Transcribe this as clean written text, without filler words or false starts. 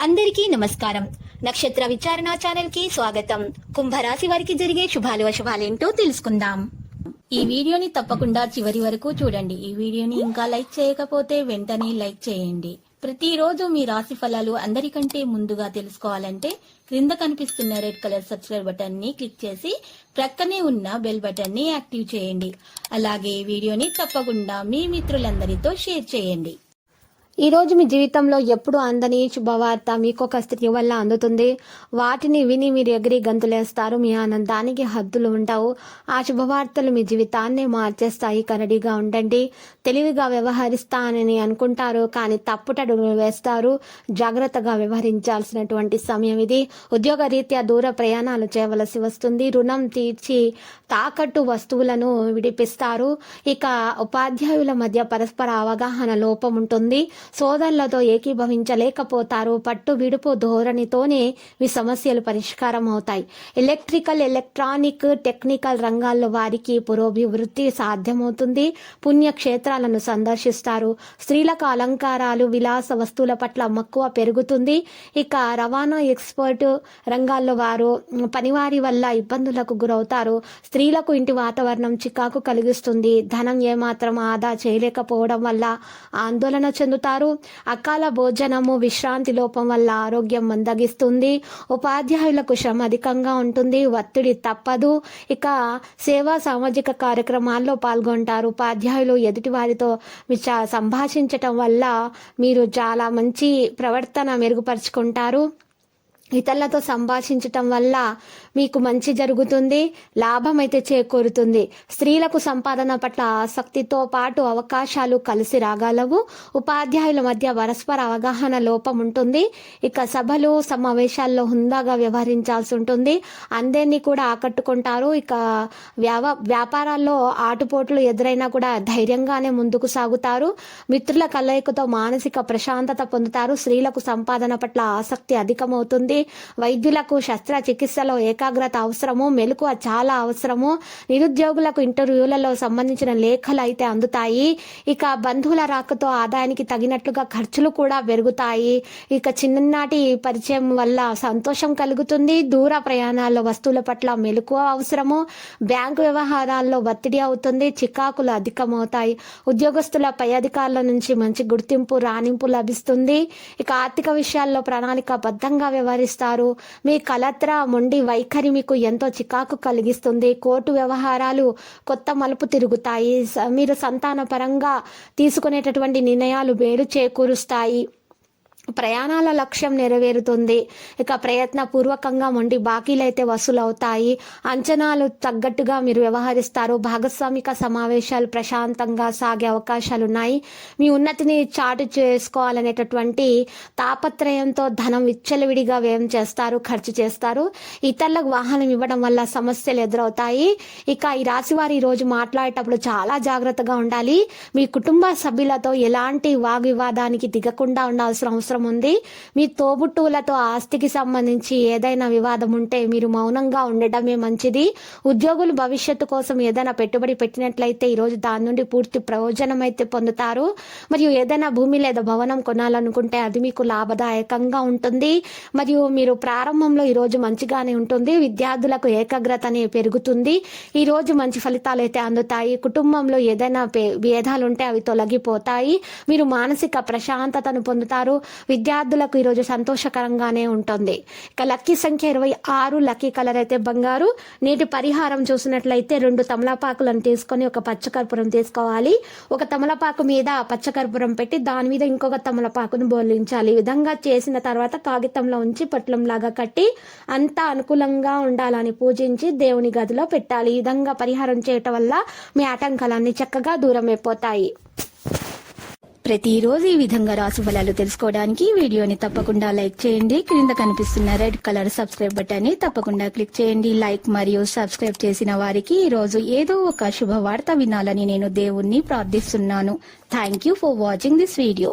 అందరికీ నమస్కారం. నక్షత్ర విచారణ ఛానల్ కి స్వాగతం. కుంభరాశి వారికి జరిగే శుభాలు అశుభాలేంటో తెలుసుకుందాం. ఈ వీడియోని తప్పకుండా చివరి వరకు చూడండి. ఈ వీడియోని ఇంకా లైక్ చేయకపోతే వెంటనే లైక్ చేయండి. ప్రతిరోజు మీ రాశి ఫలాలు అందరికంటే ముందుగా తెలుసుకోవాలంటే క్రింద కనిపిస్తున్న రెడ్ కలర్ సబ్స్క్రైబ్ బటన్ ని క్లిక్ చేసి ప్రక్కనే ఉన్న బెల్ బటన్ ని యాక్టివ్ చేయండి. అలాగే ఈ వీడియోని తప్పకుండా మీ మిత్రులందరితో షేర్ చేయండి. ఈ రోజు మీ జీవితంలో ఎప్పుడు అందని శుభవార్త మీకు ఒక స్త్రీ వల్ల అందుతుంది. వాటిని విని మీరు ఎగిరి గంతులేస్తారు. మీ ఆనందానికి హద్దులు ఉండవు. ఆ శుభవార్తలు మీ జీవితాన్ని మార్చేస్తాయి. కరడిగా ఉండండి. తెలివిగా వ్యవహరిస్తానని అనుకుంటారు, కానీ తప్పుటడుగులు వేస్తారు. జాగ్రత్తగా వ్యవహరించాల్సినటువంటి సమయం ఇది. ఉద్యోగ రీత్యా దూర ప్రయాణాలు చేయవలసి వస్తుంది. రుణం తీర్చి తాకట్టు వస్తువులను విడిపిస్తారు. ఇక ఉపాధ్యాయుల మధ్య పరస్పర అవగాహన లోపం ఉంటుంది. సోదరులతో ఏకీభవించలేకపోతారు. పట్టు విడుపు ధోరణితోనే మీ సమస్యలు పరిష్కారం అవుతాయి. ఎలక్ట్రికల్, ఎలక్ట్రానిక్, టెక్నికల్ రంగాల్లో వారికి పురోభివృద్ధి సాధ్యమవుతుంది. పుణ్యక్షేత్రాలను సందర్శిస్తారు. స్త్రీలకు అలంకారాలు, విలాస వస్తువుల పట్ల మక్కువ పెరుగుతుంది. ఇక రవాణా, ఎక్స్పోర్ట్ రంగాల్లో వారు పనివారి వల్ల ఇబ్బందులకు గురవుతారు. స్త్రీలకు ఇంటి వాతావరణం చికాకు కలిగిస్తుంది. ధనం ఏమాత్రం ఆదా చేయలేకపోవడం వల్ల ఆందోళన చెందుతారు. అకాల భోజనము, విశ్రాంతి లోపం వల్ల ఆరోగ్యం మందగిస్తుంది. ఉపాధ్యాయులకు శ్రమ అధికంగా ఉంటుంది. ఒత్తిడి తప్పదు. ఇక సేవా సామాజిక కార్యక్రమాల్లో పాల్గొంటారు. ఉపాధ్యాయులు ఎదుటి వారితో సంభాషించటం వల్ల మీరు చాలా మంచి ప్రవర్తన మెరుగుపరుచుకుంటారు. ఇతరులతో సంభాషించటం వల్ల మీకు మంచి జరుగుతుంది. లాభం అయితే చేకూరుతుంది. స్త్రీలకు సంపాదన పట్ల ఆసక్తితో పాటు అవకాశాలు కలిసి రాగలవు. ఉపాధ్యాయుల మధ్య పరస్పర అవగాహన లోపం ఉంటుంది. ఇక సభలు, సమావేశాల్లో హుందాగా వ్యవహరించాల్సి ఉంటుంది. అందరినీ కూడా ఆకట్టుకుంటారు. ఇక వ్యాపారాల్లో ఆటుపోట్లు ఎదురైనా కూడా ధైర్యంగానే ముందుకు సాగుతారు. మిత్రుల కలయికతో మానసిక ప్రశాంతత పొందుతారు. స్త్రీలకు సంపాదన పట్ల ఆసక్తి అధికమవుతుంది. వైద్యులకు శస్త్రచికిత్సలో ఏకాగ్రత అవసరము, మెలకువ చాలా అవసరము. నిరుద్యోగులకు ఇంటర్వ్యూలలో సంబంధించిన లేఖలు అయితే అందుతాయి. ఇక బంధువుల రాకతో ఆదాయానికి తగినట్లుగా ఖర్చులు కూడా పెరుగుతాయి. ఇక చిన్ననాటి పరిచయం వల్ల సంతోషం కలుగుతుంది. దూర ప్రయాణాల్లో వస్తువుల పట్ల మెలకువ అవసరము. బ్యాంకు వ్యవహారాల్లో ఒత్తిడి అవుతుంది. చికాకులు అధికమవుతాయి. ఉద్యోగస్తుల పై అధికారుల నుంచి మంచి గుర్తింపు, రాణింపు లభిస్తుంది. ఇక ఆర్థిక విషయాల్లో ప్రణాళికాబద్ధంగా వ్యవహరిస్తారు. మీ కలత్ర, మొండి వైఖరి మీకు ఎంతో చికాకు కలిగిస్తుంది. కోర్టు వ్యవహారాలు కొత్త మలుపు తిరుగుతాయి. మీరు సంతాన పరంగా తీసుకునేటటువంటి నిర్ణయాలు మేలు చేకూరుస్తాయి. ప్రయాణాల లక్ష్యం నెరవేరుతుంది. ఇక ప్రయత్నపూర్వకంగా మొండి బాకీలు అయితే వసూలు అవుతాయి. అంచనాలు తగ్గట్టుగా మీరు వ్యవహరిస్తారు. భాగస్వామిక సమావేశాలు ప్రశాంతంగా సాగే అవకాశాలు ఉన్నాయి. మీ ఉన్నతిని చాటు చేసుకోవాలనేటటువంటి తాపత్రయంతో ధనం విచ్చలవిడిగా వ్యయం చేస్తారు, ఖర్చు చేస్తారు. ఇతరులకు వాహనం ఇవ్వడం వల్ల సమస్యలు ఎదురవుతాయి. ఇక ఈ రాశి వారు ఈ రోజు మాట్లాడేటప్పుడు చాలా జాగ్రత్తగా ఉండాలి. మీ కుటుంబ సభ్యులతో ఎలాంటి వాగ్వివాదానికి దిగకుండా ఉండాల్సిన అవసరం ఉంది. మీ తోబుట్టువులతో ఆస్తికి సంబంధించి ఏదైనా వివాదం ఉంటే మీరు మౌనంగా ఉండటమే మంచిది. ఉద్యోగులు భవిష్యత్తు కోసం ఏదైనా పెట్టుబడి పెట్టినట్లయితే ఈరోజు దాని నుండి పూర్తి ప్రయోజనం అయితే పొందుతారు. మరియు ఏదైనా భూమి లేదా భవనం కొనాలనుకుంటే అది మీకు లాభదాయకంగా ఉంటుంది. మరియు మీరు ప్రారంభంలో ఈరోజు మంచిగానే ఉంటుంది. విద్యార్థులకు ఏకాగ్రత పెరుగుతుంది. ఈ రోజు మంచి ఫలితాలు అయితే అందుతాయి. కుటుంబంలో ఏదైనా భేదాలు ఉంటే అవి తొలగిపోతాయి. మీరు మానసిక ప్రశాంతతను పొందుతారు. విద్యార్థులకు ఈరోజు సంతోషకరంగానే ఉంటుంది. ఇక లక్కీ సంఖ్య 26, లక్కీ కలర్ అయితే బంగారు. నేటి పరిహారం చూసినట్లయితే 2 తమలపాకులను తీసుకొని ఒక పచ్చకర్పూరం తీసుకోవాలి. ఒక తమలపాకు మీద పచ్చకర్పూరం పెట్టి దాని మీద ఇంకొక తమలపాకును బోర్లించాలి. ఈ విధంగా చేసిన తర్వాత కాగితంలో ఉంచి పట్లంలాగా కట్టి అంతా అనుకూలంగా ఉండాలని పూజించి దేవుని గదిలో పెట్టాలి. ఈ విధంగా పరిహారం చేయటం వల్ల మీ ఆటంకాలన్నీ చక్కగా దూరం అయిపోతాయి. ప్రతిరోజు ఈ విధంగా రాశి ఫలాలు తెలుసుకోవడానికి వీడియోని తప్పకుండా లైక్ చేయండి. క్రింద కనిపిస్తున్న రెడ్ కలర్ సబ్స్క్రైబ్ బటన్ ని తప్పకుండా క్లిక్ చేయండి. లైక్ మరియు సబ్స్క్రైబ్ చేసిన వారికి ఈ రోజు ఏదో ఒక శుభవార్త వినాలని నేను దేవుణ్ణి ప్రార్థిస్తున్నాను. Thank you for watching this video.